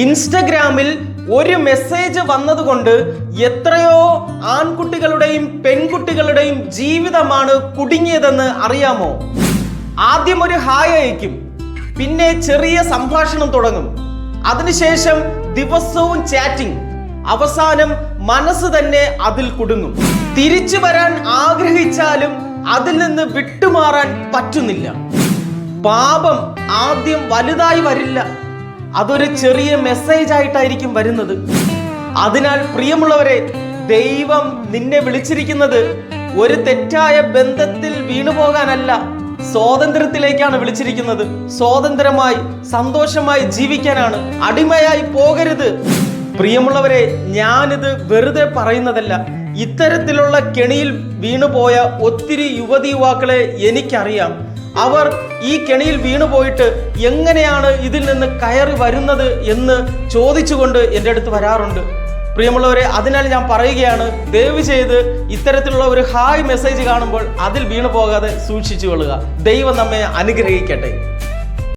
ഇൻസ്റ്റഗ്രാമിൽ ഒരു മെസ്സേജ് വന്നതുകൊണ്ട് എത്രയോ ആൺകുട്ടികളുടെയും പെൺകുട്ടികളുടെയും ജീവിതമാണ് കുടുങ്ങിയതെന്ന് അറിയാമോ? ആദ്യം ഒരു ഹായ് അയക്കും, പിന്നെ ചെറിയ സംഭാഷണം തുടങ്ങും, അതിനുശേഷം ദിവസവും ചാറ്റിംഗ്, അവസാനം മനസ്സ് തന്നെ അതിൽ കുടുങ്ങും. തിരിച്ചു വരാൻ ആഗ്രഹിച്ചാലും അതിൽ നിന്ന് വിട്ടുമാറാൻ പറ്റുന്നില്ല. പാപം ആദ്യം വലുതായി വരില്ല, അതൊരു ചെറിയ മെസ്സേജ് ആയിട്ടായിരിക്കും വരുന്നത്. അതിനാൽ പ്രിയമുള്ളവരെ, ദൈവം നിന്നെ വിളിച്ചിരിക്കുന്നത് ഒരു തെറ്റായ ബന്ധത്തിൽ വീണുപോകാനല്ല, സ്വാതന്ത്ര്യത്തിലേക്കാണ് വിളിച്ചിരിക്കുന്നത്. സ്വതന്ത്രമായി സന്തോഷമായി ജീവിക്കാനാണ്. അടിമയായി പോകരുത്. പ്രിയമുള്ളവരെ, ഞാനിത് വെറുതെ പറയുന്നതല്ല. ഇത്തരത്തിലുള്ള കെണിയിൽ വീണുപോയ ഒത്തിരി യുവതി യുവാക്കളെ എനിക്കറിയാം. അവർ ഈ കെണിയിൽ വീണുപോയിട്ട് എങ്ങനെയാണ് ഇതിൽ നിന്ന് കയറി വരുന്നത് എന്ന് ചോദിച്ചുകൊണ്ട് എൻ്റെ അടുത്ത് വരാറുണ്ട്. പ്രിയമുള്ളവരെ, അതിനാൽ ഞാൻ പറയുകയാണ്, ദയവ് ചെയ്ത് ഇത്തരത്തിലുള്ള ഒരു ഹായ് മെസ്സേജ് കാണുമ്പോൾ അതിൽ വീണു പോകാതെ സൂക്ഷിച്ചു കൊള്ളുക. ദൈവം നമ്മെ അനുഗ്രഹിക്കട്ടെ.